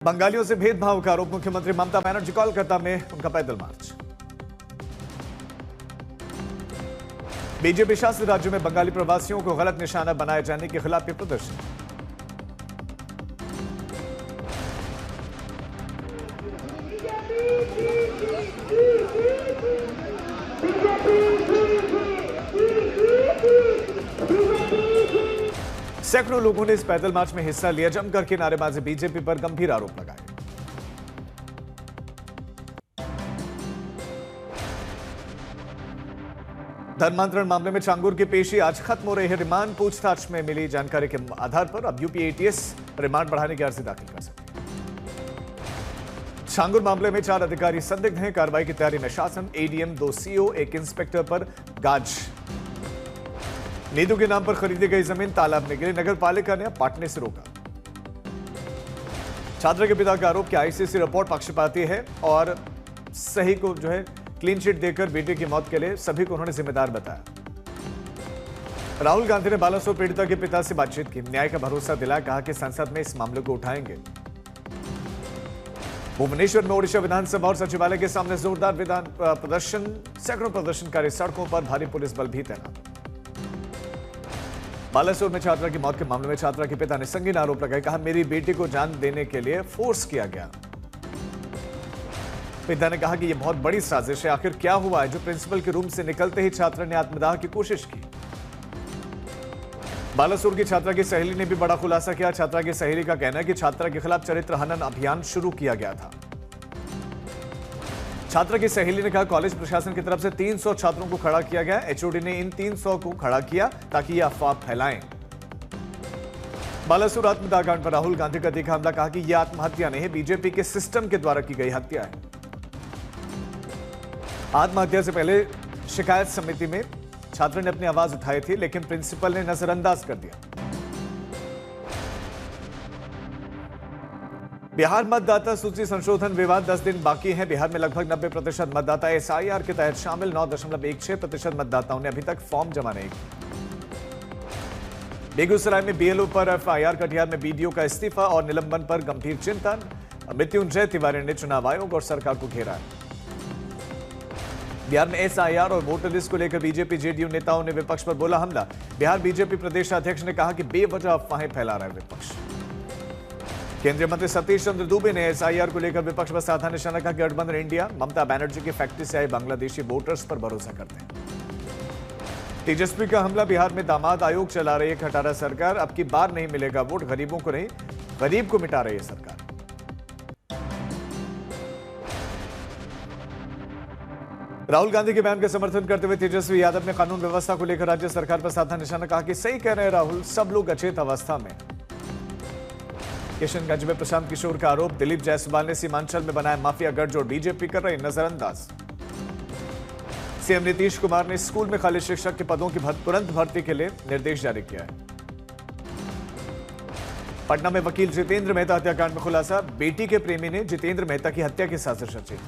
बंगालियों से भेदभाव का आरोप, मुख्यमंत्री ममता बनर्जी कोलकाता में उनका पैदल मार्च। बीजेपी शासित राज्यों में बंगाली प्रवासियों को गलत निशाना बनाए जाने के खिलाफ ये प्रदर्शन। सैकड़ों लोगों ने इस पैदल मार्च में हिस्सा लिया, जमकर के नारेबाजी, बीजेपी पर गंभीर आरोप लगाए। धर्मांतरण मामले में चांगुर की पेशी आज खत्म हो रही है। रिमांड पूछताछ में मिली जानकारी के आधार पर अब यूपी एटीएस रिमांड बढ़ाने की अर्जी दाखिल कर सकते हैं। चांगुर मामले में 4 अधिकारी संदिग्ध हैं। कार्रवाई की तैयारी में शासन, एडीएम, 2 सीओ, 1 इंस्पेक्टर पर गाज। नीदू के नाम पर खरीदी गई जमीन तालाब में गिरी, नगर पालिका ने पाटने से रोका। छात्र के पिता का आरोप कि आईसीसी रिपोर्ट पक्षपाती है और सही को क्लीन चिट देकर बेटे की मौत के लिए सभी को उन्होंने जिम्मेदार बताया। राहुल गांधी ने बालासोर पीड़िता के पिता से बातचीत की, न्याय का भरोसा दिलाया, कहा कि संसद में इस मामले को उठाएंगे। भुवनेश्वर में ओडिशा विधानसभा और सचिवालय के सामने जोरदार विधान प्रदर्शन, सैकड़ों प्रदर्शनकारी, सड़कों पर भारी पुलिस बल भी तैनात। बालासोर में छात्रा की मौत के मामले में छात्रा के पिता ने संगीन आरोप लगाए, कहा मेरी बेटी को जान देने के लिए फोर्स किया गया। पिता ने कहा कि यह बहुत बड़ी साजिश है, आखिर क्या हुआ है जो प्रिंसिपल के रूम से निकलते ही छात्रा ने आत्मदाह की कोशिश की। बालासोर की छात्रा की सहेली ने भी बड़ा खुलासा किया। छात्रा की सहेली का कहना है कि छात्रा के खिलाफ चरित्र हनन अभियान शुरू किया गया था। छात्रा की सहेली ने कहा कॉलेज प्रशासन की तरफ से 300 छात्रों को खड़ा किया गया। एचओडी ने इन 300 को खड़ा किया ताकि ये अफवाह फैलाएं। बालासुर आत्मदाह कांड पर राहुल गांधी का तीखा हमला, कहा कि यह आत्महत्या नहीं है, बीजेपी के सिस्टम के द्वारा की गई हत्या है। आत्महत्या से पहले शिकायत समिति में छात्र ने अपनी आवाज उठाई थी, लेकिन प्रिंसिपल ने नजरअंदाज कर दिया। बिहार मतदाता सूची संशोधन विवाद 10 दिन बाकी है। बिहार में लगभग 90% मतदाता एसआईआर के तहत शामिल, 9.16% मतदाताओं ने अभी तक फॉर्म जमा नहीं किया। बेगूसराय में बीएलओ पर एफआईआर, कटिहार में बीडीओ का इस्तीफा और निलंबन पर गंभीर चिंतन। मृत्युंजय तिवारी ने चुनाव आयोग और सरकार को घेरा है। बिहार में एसआईआर और वोटर लिस्ट को लेकर बीजेपी जेडीयू नेताओं ने विपक्ष पर बोला हमला। बिहार बीजेपी प्रदेश अध्यक्ष ने कहा कि बेवजह अफवाहें फैला रहा है विपक्ष। केंद्रीय मंत्री सतीश चंद्र दुबे ने एसआईआर को लेकर विपक्ष पर साधा निशाना, कहा गठबंधन इंडिया ममता बनर्जी की फैक्ट्री से आए बांग्लादेशी वोटर्स पर भरोसा करते हैं। तेजस्वी का हमला, बिहार में दामाद आयोग चला रही है खटारा सरकार, अब की बार नहीं मिलेगा वोट, गरीबों को नहीं गरीब को मिटा रही है सरकार। राहुल गांधी के बयान का समर्थन करते हुए तेजस्वी यादव ने कानून व्यवस्था को लेकर राज्य सरकार पर साधा निशाना, कहा कि सही कह रहे हैं राहुल, सब लोग अचेत अवस्था में। किशनगंज में प्रशांत किशोर का आरोप, दिलीप जायसवाल ने सीमांचल में बनाया माफिया गठजोड़, बीजेपी कर रही नजरअंदाज। सीएम नीतीश कुमार ने स्कूल में खाली शिक्षक के पदों की तुरंत भर्ती के लिए निर्देश जारी किया है। पटना में वकील जितेंद्र मेहता हत्याकांड में खुलासा, बेटी के प्रेमी ने जितेंद्र मेहता की हत्या की साजिश रची।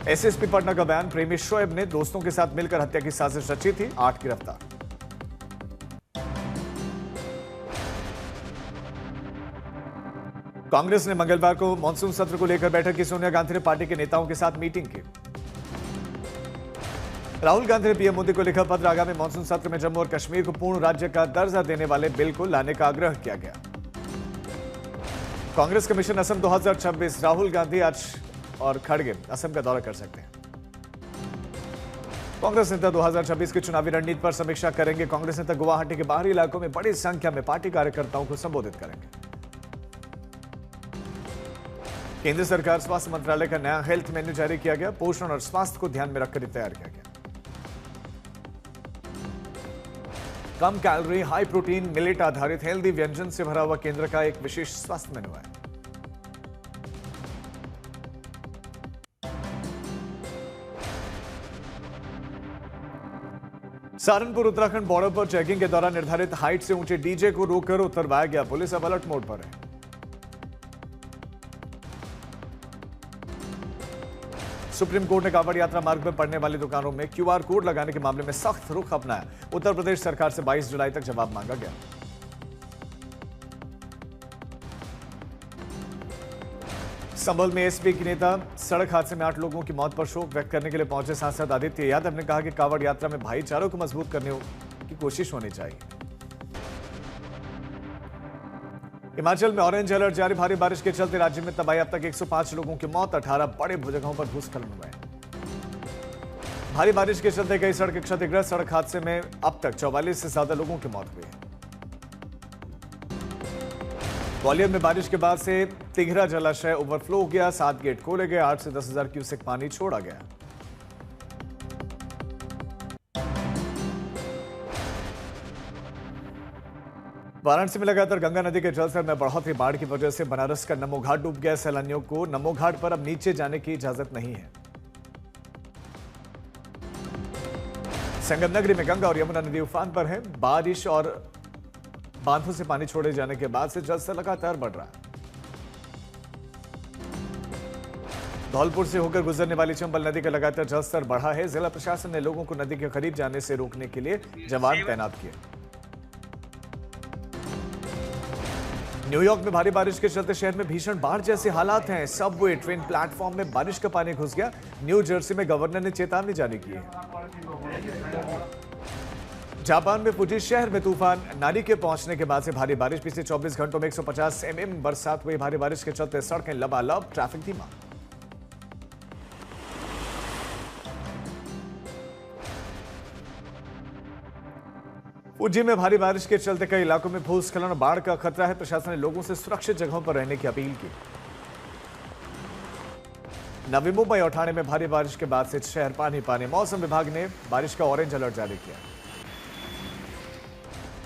एसएसपी पटना का बयान, प्रेमी शोएब ने दोस्तों के साथ मिलकर हत्या की साजिश रची थी, 8 गिरफ्तार। कांग्रेस ने मंगलवार को मानसून सत्र को लेकर बैठक की। सोनिया गांधी ने पार्टी के नेताओं के साथ मीटिंग की। राहुल गांधी ने पीएम मोदी को लिखा पत्र, आगामी मानसून सत्र में जम्मू और कश्मीर को पूर्ण राज्य का दर्जा देने वाले बिल को लाने का आग्रह किया गया। कांग्रेस कमीशन असम 2026, राहुल गांधी आज और खड़गे असम का दौरा कर सकते हैं। कांग्रेस नेता 2026 की चुनावी रणनीति पर समीक्षा करेंगे। कांग्रेस नेता गुवाहाटी के बाहरी इलाकों में बड़ी संख्या में पार्टी कार्यकर्ताओं को संबोधित करेंगे। केंद्र सरकार स्वास्थ्य मंत्रालय का नया हेल्थ मेन्यू जारी किया गया, पोषण और स्वास्थ्य को ध्यान में रखकर तैयार किया गया। कम कैलोरी, हाई प्रोटीन, मिलेट आधारित हेल्दी व्यंजन से भरा हुआ केंद्र का एक विशेष स्वास्थ्य मेन्यू है। सहारनपुर उत्तराखंड बॉर्डर पर चेकिंग के दौरान निर्धारित हाइट से ऊंचे डीजे को रोककर उतरवाया गया। पुलिस अब अलर्ट मोड पर है। सुप्रीम कोर्ट ने कांवड़ यात्रा मार्ग पर पड़ने वाली दुकानों में क्यूआर कोड लगाने के मामले में सख्त रुख अपनाया। उत्तर प्रदेश सरकार से 22 जुलाई तक जवाब मांगा गया। संभल में एसपी की नेता सड़क हादसे में 8 लोगों की मौत पर शोक व्यक्त करने के लिए पहुंचे सांसद आदित्य यादव ने कहा कि कांवड़ यात्रा में भाईचारों को मजबूत करने की कोशिश होनी चाहिए। हिमाचल में ऑरेंज अलर्ट जारी, भारी बारिश के चलते राज्य में तबाही, अब तक 105 लोगों की मौत, 18 बड़े जगहों पर भूस्खलन हुए। भारी बारिश के चलते कई सड़कें क्षतिग्रस्त, सड़क हादसे में अब तक 44 से ज्यादा लोगों की मौत हुई है। ग्वालियर में बारिश के बाद से तिघरा जलाशय ओवरफ्लो हो गया, 7 गेट खोले गए, 8 से 10,000 क्यूसेक पानी छोड़ा गया। वाराणसी में लगातार गंगा नदी के जलस्तर में बढ़ोतरी, बाढ़ की वजह से बनारस का नमो घाट डूब गया। सैलानियों को नमो घाट पर अब नीचे जाने की इजाजत नहीं है। संगमनगरी में गंगा और यमुना नदी उफान पर है। बारिश और बांधों से पानी छोड़े जाने के बाद से जलस्तर लगातार बढ़ रहा है। धौलपुर से होकर गुजरने वाली चंबल नदी का लगातार जलस्तर बढ़ा है। जिला प्रशासन ने लोगों को नदी के करीब जाने से रोकने के लिए जवान तैनात किए। न्यूयॉर्क में भारी बारिश के चलते शहर में भीषण बाढ़ जैसे हालात हैं। सबवे ट्रेन प्लेटफॉर्म में बारिश का पानी घुस गया। न्यू जर्सी में गवर्नर ने चेतावनी जारी की है। जापान में फुजी शहर में तूफान नारी के पहुंचने के बाद से भारी बारिश, पिछले 24 घंटों में 150 mm बरसात हुई। भारी बारिश के चलते सड़कें लबालब, ट्रैफिक धीमा। फुजी में भारी बारिश के चलते कई इलाकों में भूस्खलन और बाढ़ का खतरा है। प्रशासन ने लोगों से सुरक्षित जगहों पर रहने की अपील की। नवी मुंबई और ठाणे में भारी बारिश के बाद से शहर पानी पानी, मौसम विभाग ने बारिश का ऑरेंज अलर्ट जारी किया।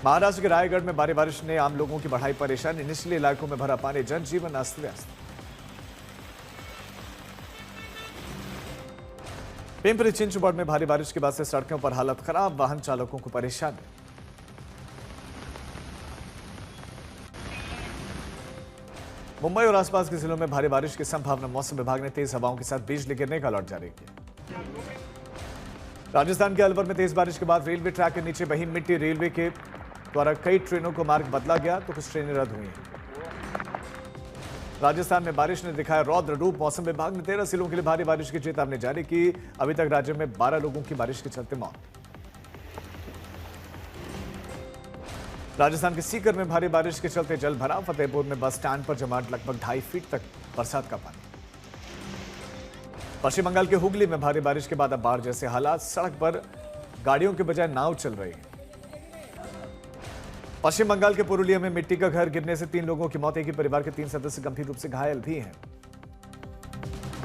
महाराष्ट्र के रायगढ़ में भारी बारिश ने आम लोगों की बढ़ाई परेशानी, निचले इलाकों में भरा पानी, जनजीवन अस्त व्यस्त। पिंपरी चिंचवड में भारी बारिश के बाद से सड़कों पर हालत खराब, वाहन चालकों को परेशानी। मुंबई और आसपास के जिलों में भारी बारिश की संभावना, मौसम विभाग ने तेज हवाओं के साथ बिजली गिरने का अलर्ट जारी किया। राजस्थान के अलवर में तेज बारिश के बाद रेलवे ट्रैक के नीचे बही मिट्टी, रेलवे के द्वारा कई ट्रेनों को मार्ग बदला गया तो कुछ ट्रेनें रद्द हुई हैं। राजस्थान में बारिश ने दिखाया रौद्र रूप, मौसम विभाग ने 13 जिलों के लिए भारी बारिश की चेतावनी जारी की। अभी तक राज्य में 12 लोगों की बारिश के चलते मौत। राजस्थान के सीकर में भारी बारिश के चलते जल भराव, फतेहपुर में बस स्टैंड पर जमा लगभग 2.5 फीट तक बरसात का पानी। पश्चिम बंगाल के हुगली में भारी बारिश के बाद अब बाढ़ जैसे हालात, सड़क पर गाड़ियों के बजाय नाव चल रही है। पश्चिम बंगाल के पुरुलिया में मिट्टी का घर गिरने से 3 लोगों की मौत, एक ही परिवार के 3 सदस्य गंभीर रूप से घायल भी हैं।